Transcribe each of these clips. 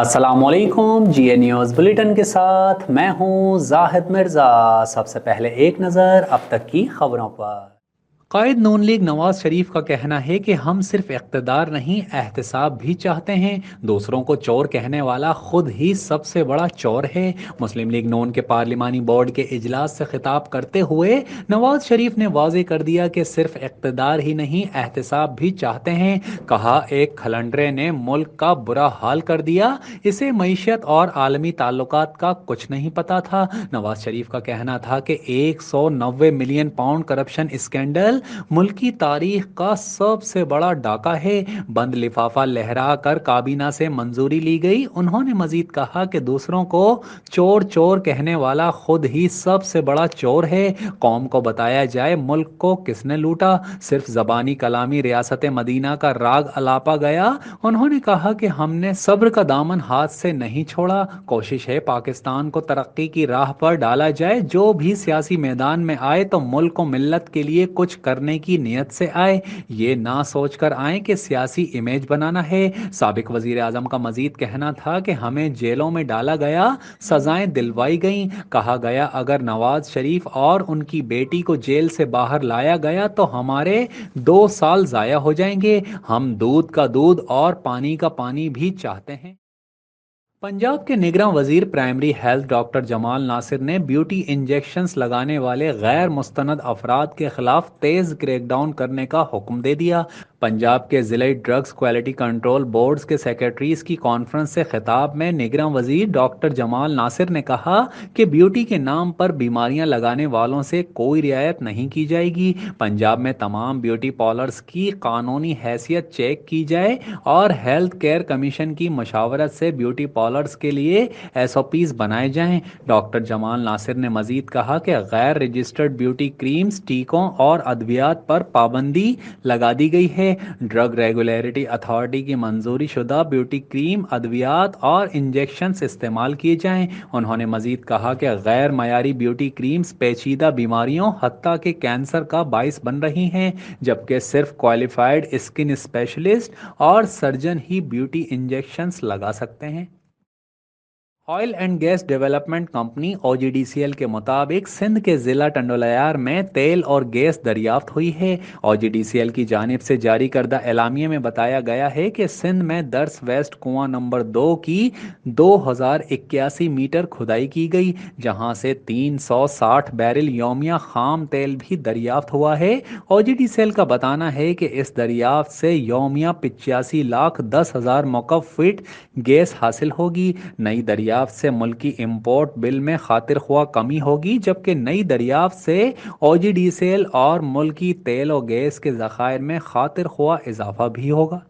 अस्सलामुअलैकुम जी news bulletin के साथ मैं हूं जाहिद मिर्ज़ा। सबसे पहले एक नज़र अब तक की खबरों पर। कायद नून लीग नवाज शरीफ का कहना है कि हम सिर्फ इक़्तिदार नहीं एहतसाब भी चाहते हैं। दूसरों को चोर कहने वाला खुद ही सबसे बड़ा चोर है। मुस्लिम लीग नून के पार्लिमानी बोर्ड के इजलास से खिताब करते हुए नवाज शरीफ ने वाजे कर दिया कि सिर्फ इक़्तिदार ही नहीं एहतसाब भी चाहते हैं। कहा, एक खलंडरे ने मुल्क का बुरा हाल कर दिया, इसे मईशत और आलमी ताल्लुकात का कुछ नहीं पता था। नवाज शरीफ का कहना था कि 190 मिलियन पाउंड करप्शन स्कैंडल मुल्क की तारीख का सबसे बड़ा डाका है। बंद लिफाफा लहरा कर काबीना से मंजूरी ली गई। उन्होंने मजीद कहा कि दूसरों को चोर चोर कहने वाला खुद ही सबसे बड़ा चोर है। कौम को बताया जाए मुल्क को किसने लूटा, सिर्फ जबानी कलामी रियासत मदीना का राग अलापा गया। उन्होंने कहा कि हमने सब्र का दामन हाथ से नहीं छोड़ा। कोशिश है पाकिस्तान को तरक्की की राह पर डाला जाए। जो भी सियासी मैदान में आए तो मुल्क को मिल्लत के लिए कुछ करने की नीयत से आए, ये ना सोच कर आए कि सियासी इमेज बनाना है। साबिक वजीर आजम का मजीद कहना था कि हमें जेलों में डाला गया, सजाएं दिलवाई गईं। कहा गया अगर नवाज शरीफ और उनकी बेटी को जेल से बाहर लाया गया तो हमारे 2 साल जाया हो जाएंगे। हम दूध का दूध और पानी का पानी भी चाहते हैं। पंजाब के निगरां वजीर primary health doctor Jamal Nasir ने ब्यूटी इंजेक्शंस लगाने वाले गैर मुस्तनद अफराद के खिलाफ तेज क्रैकडाउन करने का हुक्म दे दिया। पंजाब के ज़िले ड्रग्स क्वालिटी कंट्रोल बोर्ड्स के सेक्रेटरीज की कॉन्फ्रेंस से खिताब में निगरां वजीर डॉक्टर जमाल नासिर ने कहा कि ब्यूटी के नाम पर बीमारियां लगाने वालों से कोई रियायत नहीं की जाएगी। पंजाब में तमाम ब्यूटी पार्लर्स की कानूनी हैसियत चेक की जाए और हेल्थ केयर कमीशन की मशावरत से ब्यूटी पार्लर्स के लिए SOPs बनाए जाएं। डॉक्टर जमाल नासिर ने मजीद कहा कि गैर रजिस्टर्ड ब्यूटी क्रीम्स, टीकों और अद्वियात पर पाबंदी लगा दी गई है। ड्रग रेगुलेटरी अथॉरिटी की मंजूरी शुदा ब्यूटी क्रीम, अद्वियात और इंजेक्शंस इस्तेमाल किए जाएं। उन्होंने मजीद कहा कि गैर मयारी ब्यूटी क्रीम्स पेचीदा बीमारियों हत्ता के कैंसर का बाइस बन रही हैं, जबकि सिर्फ क्वालिफाइड स्किन स्पेशलिस्ट और सर्जन ही ब्यूटी इंजेक्शंस लगा सकते हैं। Oil and gas development company OGDCL के मुताबिक सिंध के ज़िला टंडोलयार में तेल और गैस दरियाफ्त हुई है। OGDCL की जानिब से जारी करदा एलामिया में बताया गया है कि सिंध में दर्स वेस्ट कुआं नंबर 2 की 2081 मीटर खुदाई की गई, जहां से 360 बैरल यौमिया खाम तेल भी दरियाफ्त हुआ है। OGDCL का बताना है कि इस दरियाफ्त से यौमिया 85,10,000 मुकफ फीट गैस हासिल होगी। नई दरियाफ्त से मुल्की इंपोर्ट बिल में खातिर ख्वाह कमी होगी, जबकि नई दरियाफ्त से OGDCL और मुल्की तेल और गैस के ज़खायर में खातिर ख्वाह इजाफा भी होगा।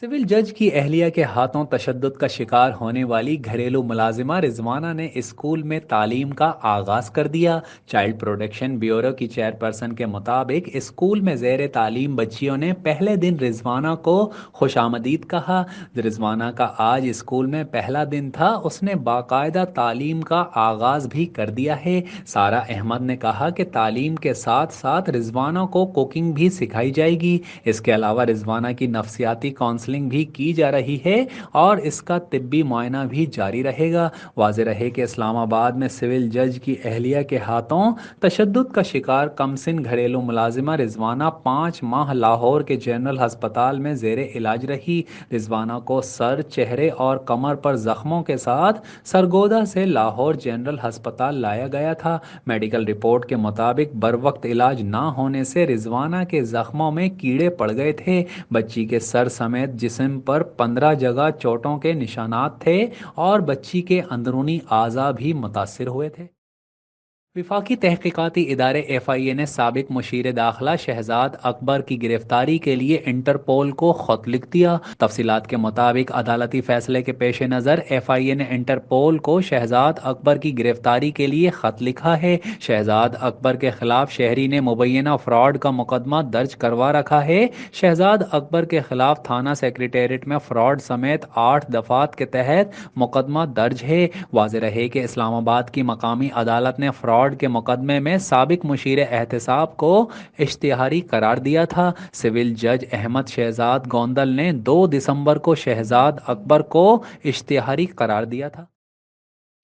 सिविल जज की अहलिया के हाथों तशद्दुद का शिकार होने वाली घरेलू मुलाजिमा रिजवाना ने स्कूल में तालीम का आगाज कर दिया। चाइल्ड प्रोटेक्शन ब्यूरो की चेयरपर्सन के मुताबिक स्कूल में ज़ेर तालीम बच्चियों ने पहले दिन रिजवाना को खुशामदीद कहा। रिजवाना का आज स्कूल में पहला दिन था, उसने बाकायदा तालीम का आगाज भी कर दिया है। सारा अहमद ने कहा कि तालीम के साथ साथ रिजवाना को कुकिंग भी सिखाई जाएगी। इसके अलावा रिजवाना की नफ्सियाती काउंसलिंग भी की जा रही है और इसका तिब्बी मुआयना भी जारी रहेगा। वाज़ेह रहे कि इस्लामाबाद में सिविल जज की अहलिया के हाथों तशद्दुद का शिकार कमसिन घरेलू मुलाजिमा रिजवाना 5 माह लाहौर के जनरल हस्पताल में जेर इलाज रही। रिजवाना को सर, चेहरे और कमर पर जख्मों के साथ सरगोदा से लाहौर जनरल हस्पताल लाया गया था। मेडिकल रिपोर्ट के मुताबिक बर वक्त इलाज ना होने से रिजवाना के जख्मों में कीड़े पड़ गए थे। बच्ची के सर समेत जिस्म पर 15 जगह चोटों के निशानात थे और बच्ची के अंदरूनी आज़ा भी मुतासिर हुए थे। विफाकी तहकीकाती इदारे FIA ने साबिक मुशीर दाखिला शहजाद अकबर की गिरफ्तारी के लिए इंटरपोल को खत लिख दिया। तफसीलात के मुताबिक अदालती फैसले के पेश नज़र FIA ने इंटरपोल को शहजाद अकबर की गिरफ्तारी के लिए खत लिखा है। शहजाद अकबर के खिलाफ शहरी ने मुबैना फ्रॉड का मुकदमा दर्ज करवा रखा है। शहजाद अकबर के खिलाफ थाना सेक्रेटेरिएट में फ्रॉड समेत 8 दफात के तहत मुकदमा दर्ज है। वाज़ेह रहे कि इस्लामाबाद की मकामी अदालत ने फ्रॉड فراڈ کے مقدمے میں سابق مشیر احتساب کو اشتہاری قرار دیا تھا۔ سول جج احمد شہزاد گوندل نے 2 دسمبر کو شہزاد اکبر کو اشتہاری قرار دیا تھا۔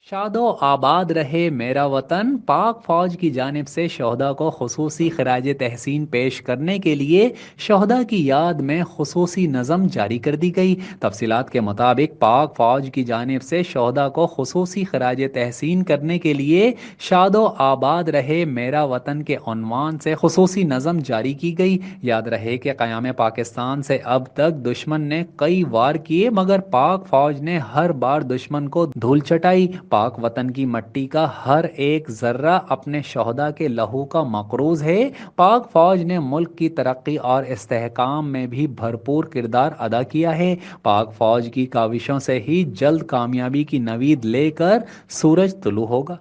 شاد و آباد رہے میرا وطن، پاک فوج کی جانب سے شہداء کو خصوصی خراج تحسین پیش کرنے کے لیے شہداء کی یاد میں خصوصی نظم جاری کر دی گئی۔ تفصیلات کے مطابق پاک فوج کی جانب سے شہداء کو خصوصی خراج تحسین کرنے کے لیے شاد و آباد رہے میرا وطن کے عنوان سے خصوصی نظم جاری کی گئی۔ یاد رہے کہ قیام پاکستان سے اب تک دشمن نے کئی وار کیے، مگر پاک فوج نے ہر بار دشمن کو دھول چٹائی۔ پاک وطن کی مٹی کا ہر ایک ذرہ اپنے شہداء کے لہو کا مقروض ہے۔ پاک فوج نے ملک کی ترقی اور استحکام میں بھی بھرپور کردار ادا کیا ہے۔ پاک فوج کی کاوشوں سے ہی جلد کامیابی کی نوید لے کر سورج طلوع ہوگا۔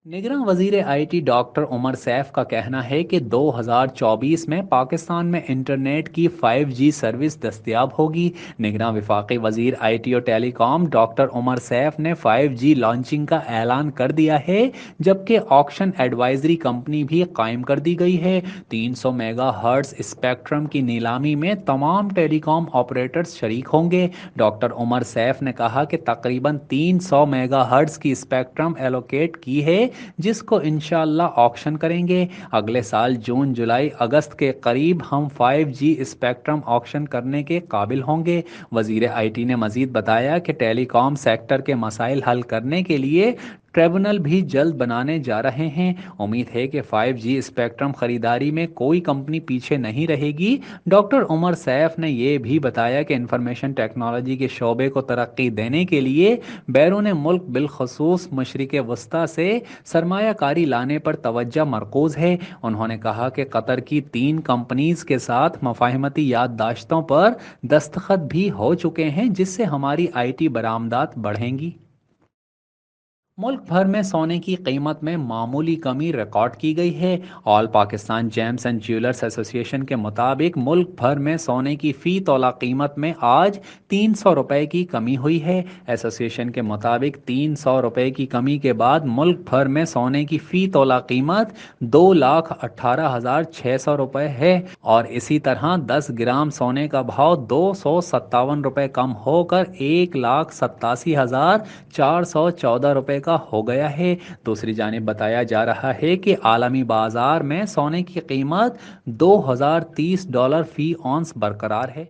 نگراں وزیر IT doctor Umar Saif کا کہنا ہے کہ 2024 میں پاکستان میں انٹرنیٹ کی 5G سروس دستیاب ہوگی۔ نگراں وفاقی وزیر آئی ٹی اور ٹیلی کام ڈاکٹر عمر سیف نے 5G لانچنگ کا اعلان کر دیا ہے، جبکہ آکشن ایڈوائزری کمپنی بھی قائم کر دی گئی ہے۔ 300 میگا ہرٹز اسپیکٹرم کی نیلامی میں تمام ٹیلی کام آپریٹرز شریک ہوں گے۔ ڈاکٹر عمر سیف نے کہا کہ تقریباً 300 میگا ہرٹز کی اسپیکٹرم ایلوکیٹ کی ہے، جس کو انشاءاللہ آکشن کریں گے۔ اگلے سال جون، جولائی، اگست کے قریب ہم 5G اسپیکٹرم آکشن کرنے کے قابل ہوں گے۔ وزیر آئی ٹی نے مزید بتایا کہ ٹیلی کام سیکٹر کے مسائل حل کرنے کے لیے ٹریبونل بھی جلد بنانے جا رہے ہیں۔ امید ہے کہ 5G اسپیکٹرم خریداری میں کوئی کمپنی پیچھے نہیں رہے گی۔ ڈاکٹر عمر سیف نے یہ بھی بتایا کہ انفارمیشن ٹیکنالوجی کے شعبے کو ترقی دینے کے لیے بیرون ملک بالخصوص مشرق وسطیٰ سے سرمایہ کاری لانے پر توجہ مرکوز ہے۔ انہوں نے کہا کہ قطر کی 3 کمپنیز کے ساتھ مفاہمتی یادداشتوں پر دستخط بھی ہو چکے ہیں، جس سے ہماری آئی ٹی برآمدات بڑھیں گی۔ ملک بھر میں سونے کی قیمت میں معمولی کمی ریکارڈ کی گئی ہے۔ آل پاکستان جیمز اینڈ جیولرز ایسوسی ایشن کے مطابق ملک بھر میں سونے کی فی تولہ قیمت میں آج 300 روپے کی کمی ہوئی ہے۔ ایسوسی ایشن کے مطابق 300 روپے کی کمی کے بعد ملک بھر میں سونے کی فی تولہ قیمت 2,18,600 روپے ہے، اور اسی طرح 10 گرام سونے کا بھاؤ 257 روپے کم ہو کر 1,87,414 روپے کا ہو گیا ہے۔ دوسری جانب بتایا جا رہا ہے کہ عالمی بازار میں سونے کی قیمت $2,030 فی اونس برقرار ہے۔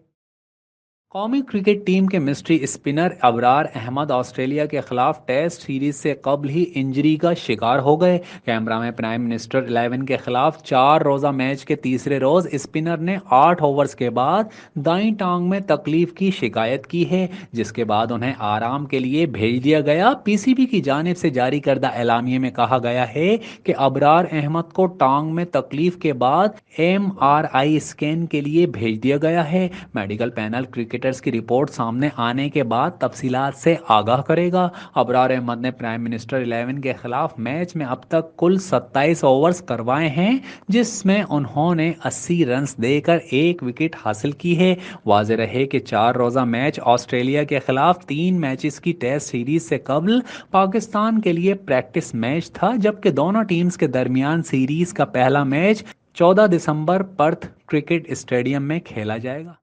قومی کرکٹ ٹیم کے مسٹری اسپنر ابرار احمد آسٹریلیا کے خلاف ٹیسٹ سیریز سے قبل ہی انجری کا شکار ہو گئے۔ کینبرا میں پرائم منسٹر 11 کے خلاف 4 روزہ میچ کے تیسرے روز اسپنر نے 8 اوورز کے بعد دائیں ٹانگ میں تکلیف کی شکایت کی ہے، جس کے بعد انہیں آرام کے لیے بھیج دیا گیا۔ پی سی بی کی جانب سے جاری کردہ اعلامیے میں کہا گیا ہے کہ ابرار احمد کو ٹانگ میں تکلیف کے بعد MRI اسکین کے لیے بھیج دیا گیا ہے۔ میڈیکل پینل کرکٹرز کی رپورٹ سامنے آنے کے بعد تفصیلات سے آگاہ کرے گا۔ ابرار احمد نے پرائم منسٹر 11 کے خلاف میچ میں اب تک کل 27 اوورز کروائے ہیں، جس میں انہوں نے 80 رنز دے کر 1 وکٹ حاصل کی ہے۔ واضح رہے کہ 4 روزہ میچ آسٹریلیا کے خلاف 3 میچز کی ٹیسٹ سیریز سے قبل پاکستان کے لیے پریکٹس میچ تھا، جبکہ دونوں ٹیمز کے درمیان سیریز کا پہلا میچ 14 دسمبر پرتھ کرکٹ اسٹیڈیم میں کھیلا جائے گا۔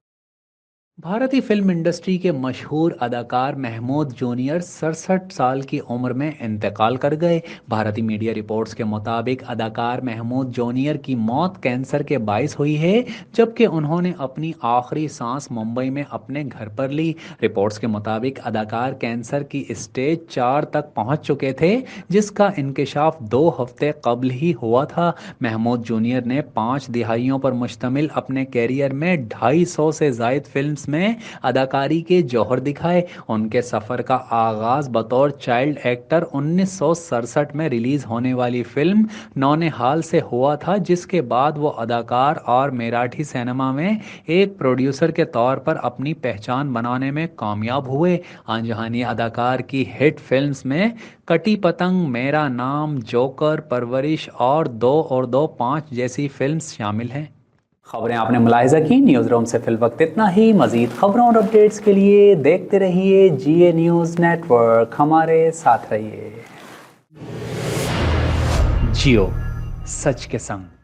بھارتی فلم انڈسٹری کے مشہور اداکار محمود جونیئر 67 سال کی عمر میں انتقال کر گئے۔ بھارتی میڈیا رپورٹس کے مطابق اداکار محمود جونیئر کی موت کینسر کے باعث ہوئی ہے، جبکہ انہوں نے اپنی آخری سانس ممبئی میں اپنے گھر پر لی۔ رپورٹس کے مطابق اداکار کینسر کی اسٹیج 4 تک پہنچ چکے تھے، جس کا انکشاف 2 ہفتے قبل ہی ہوا تھا۔ محمود جونیئر نے 5 دہائیوں پر مشتمل اپنے کیریئر میں 250 سے زائد فلمز میں اداکاری کے جوہر دکھائے۔ ان کے سفر کا آغاز بطور چائلڈ ایکٹر 1967 میں ریلیز ہونے والی فلم نونہال سے ہوا تھا، جس کے بعد وہ اداکار اور مراٹھی سینما میں ایک پروڈیوسر کے طور پر اپنی پہچان بنانے میں کامیاب ہوئے۔ آن جہانی اداکار کی ہٹ فلمز میں کٹی پتنگ، میرا نام، جوکر، پرورش اور 2 اور 2 5 جیسی فلمز شامل ہیں۔ خبریں آپ نے ملاحظہ کی، نیوز روم سے فی الوقت اتنا ہی۔ مزید خبروں اور اپڈیٹس کے لیے دیکھتے رہیے GA نیوز نیٹ ورک، ہمارے ساتھ رہیے۔ जियो सच के संग।